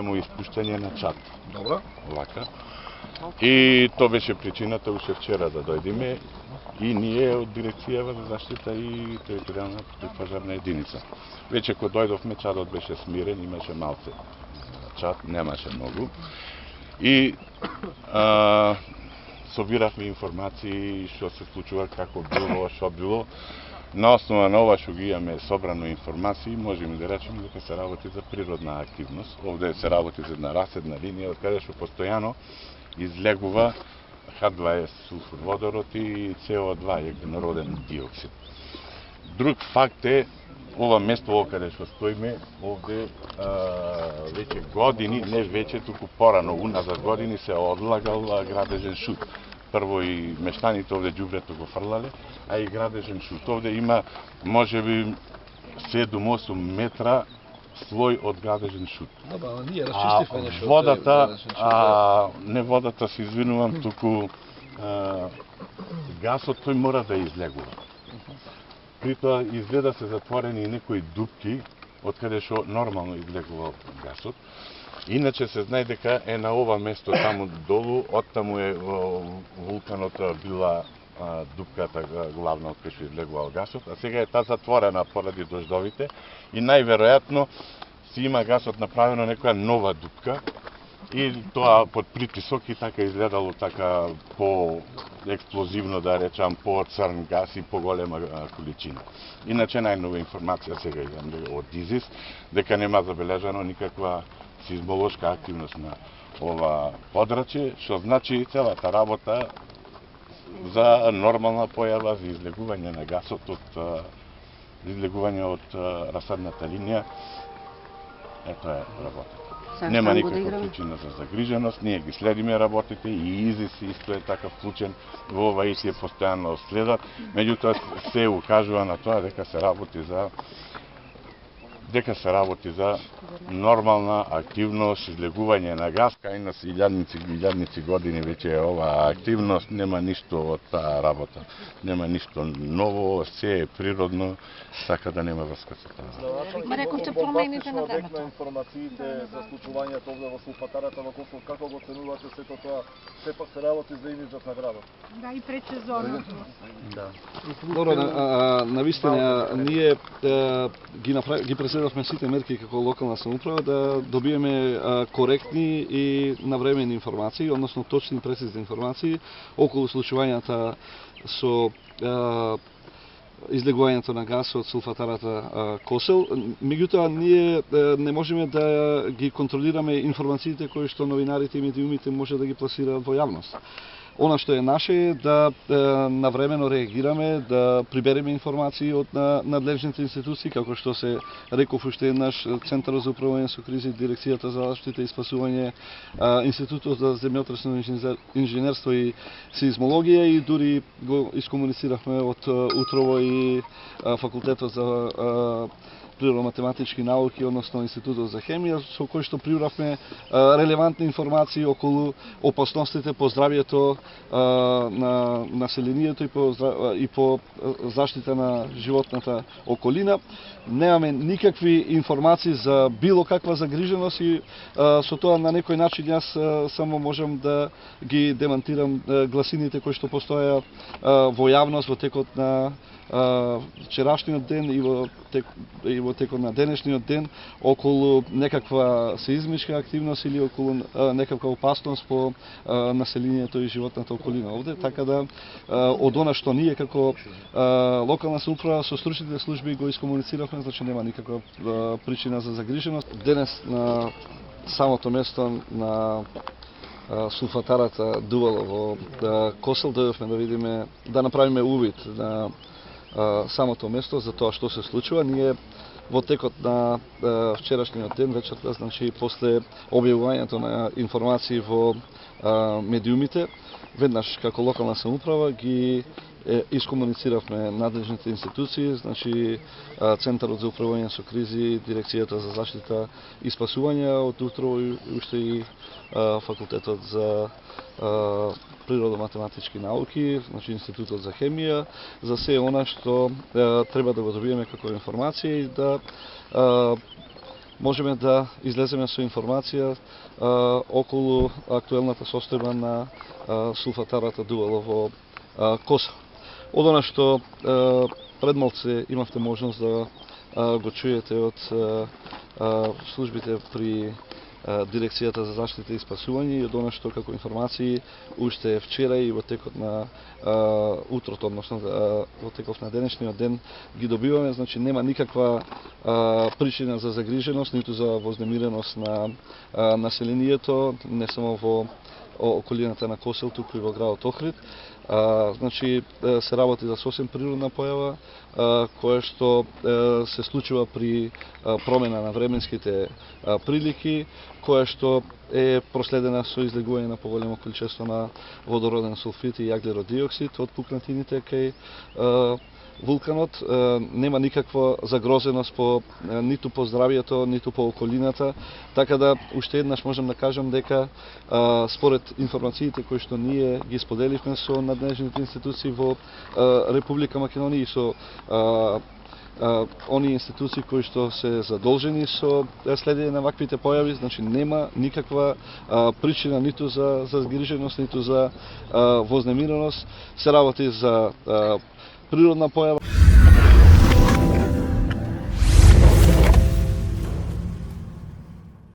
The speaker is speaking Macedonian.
му испуштање на чат. Добро. Вака. И тоа беше причината уште вчера да дојдеме и ние од дирекцијава за заштита и територијална пожарна единица. Веќе кога дојдовме, чадот беше смирен, имаше малце чат, немаше многу. И собиравме информации што се случува, како било, што било. На основа на ова што ги имаме собрано информации, можеме да речеме дека се работи за природна активност. Овде се работи за една раседна линија од каде што постојано излегува H2S сулфур водород и CO2 егнороден диоксид. Друг факт е ова место во каде што стоиме овде веќе години, не веќе, туку порано, уназад години се одлагал градежен шут. Прво и мештаните овде ѓубрето го фрлале, а и градежен шут. Овде има можеби 7-8 метра слој од градежен шут. Ние расчистивме нешто. Водата, не водата, се извинувам, туку гасот тој мора да излегува. При тоа изгледа се затворени некои дупки од каде што нормално излегува гасот. Иначе се знае дека е на ова место таму долу, оттаму е вулканот била дупката главна од кај што излегувал гасот, а сега е таа затворена поради дождовите и најверојатно си има гасот направено некоја нова дупка и тоа под притисок и така изгледало така по-експлозивно, да речам, по-црн гас и по-голема количина. Иначе најнова информација сега имам од ИЗИС дека нема забележано никаква сизмолошка активност на ова подрачје, што значи целата работа за нормална појава за излегување на гасот од расадната линија. Ето е работата. Нема никаква причина за загриженост, ние ги следиме работите и ИЗИС исто е такав вклучен во ова и се постојано следат, меѓутоа се укажува на тоа дека се работи за нормална активност, излегување на газ, кај нас илјадници години веќе е оваа активност, нема ништо од таа работа, нема ништо ново, се е природно, така да нема врска со тоа. Ма рековте промените на времето. На информациите за случувањето овде во сулфатарата во Косово, како го оценувате сето тоа? Сепак се работи за имиджот на градот. Да, и предсезонното. Да. Добро, навистина ние ги преседавме сите мерки како локална самоуправа да добиеме коректни и навремени информации, односно точни и прецизни информации околу случувањата со излегувањето на газ од сулфатарата Косел. Меѓутоа, ние не можеме да ги контролираме информациите кои што новинарите и медиумите може да ги пласираат во јавност. Она што е наше е да навремено реагираме, да прибереме информации од надлежните институции, како што се реков уште еднаш, Центарот за управување со кризи, Дирекцијата за заштита и спасување, Институтот за земјотресно инженерство и сеизмологија и дури го искомунициравме од утрово и Факултетот за природно-математички науки, односно Институтот за хемија, со кој што приуравме релевантни информации околу опасностите по здравјето на населението и по заштита на животната околина. Немаме никакви информации за било каква загриженост и со тоа на некој начин јас само можам да ги демантирам гласините кои што постоја во јавност во текот на вчерашниот ден и во текот на денешниот ден околу некаква сеизмичка активност или околу некаква опасност по населението и животната околина овде, така да од она што ние како локална самоуправа со стручните служби го искомунициравме, значи нема никаква причина за загриженост. Денес на самото место на сулфатарата Дувало во Косел дојдовме да видиме, да направиме увид на самото место за тоа што се случува. Ние во текот на вчерашниот ден, вечерта, значи после објавувањето на информации во медиумите, веднаш како локална самоуправа ги искомунициравме надлежните институции, значи Центарот за управување со кризи, Дирекцијата за заштита и спасување од утрово и уште и Факултетот за природно-математички науки, значи Институтот за хемија, за се она што треба да го добиеме како информација и да можеме да излеземе со информација околу актуелната состојба на сулфатарата дувало во Косово. Од она што предмалце имавте можност да го чуете од службите при Дирекцијата за заштита и спасување и од она што како информации уште вчера и во текот на утрото, односно во текот на денешниот ден ги добиваме, значи нема никаква причина за загриженост, ниту за вознемиреност на населението, не само во околината на Косел, туку и во градот Охрид. Значи се работи за сосем природна појава која што се случува при промена на временските прилики, која што е проследена со излегување на поголемо количество на водороден сулфид и јаглеродиоксид од пукнатините кај вулканот. Нема никаква загрозеност ниту по здравието, ниту по околината, така да уште еднаш можам да кажам дека според информациите кои што ние ги споделивме со надлежните институции во Република Македонија и со оние институции кои што се задолжени со следење на ваквите појави, значи нема никаква причина ниту за загриженост, ниту за вознемиреност. Се работи за природна појава.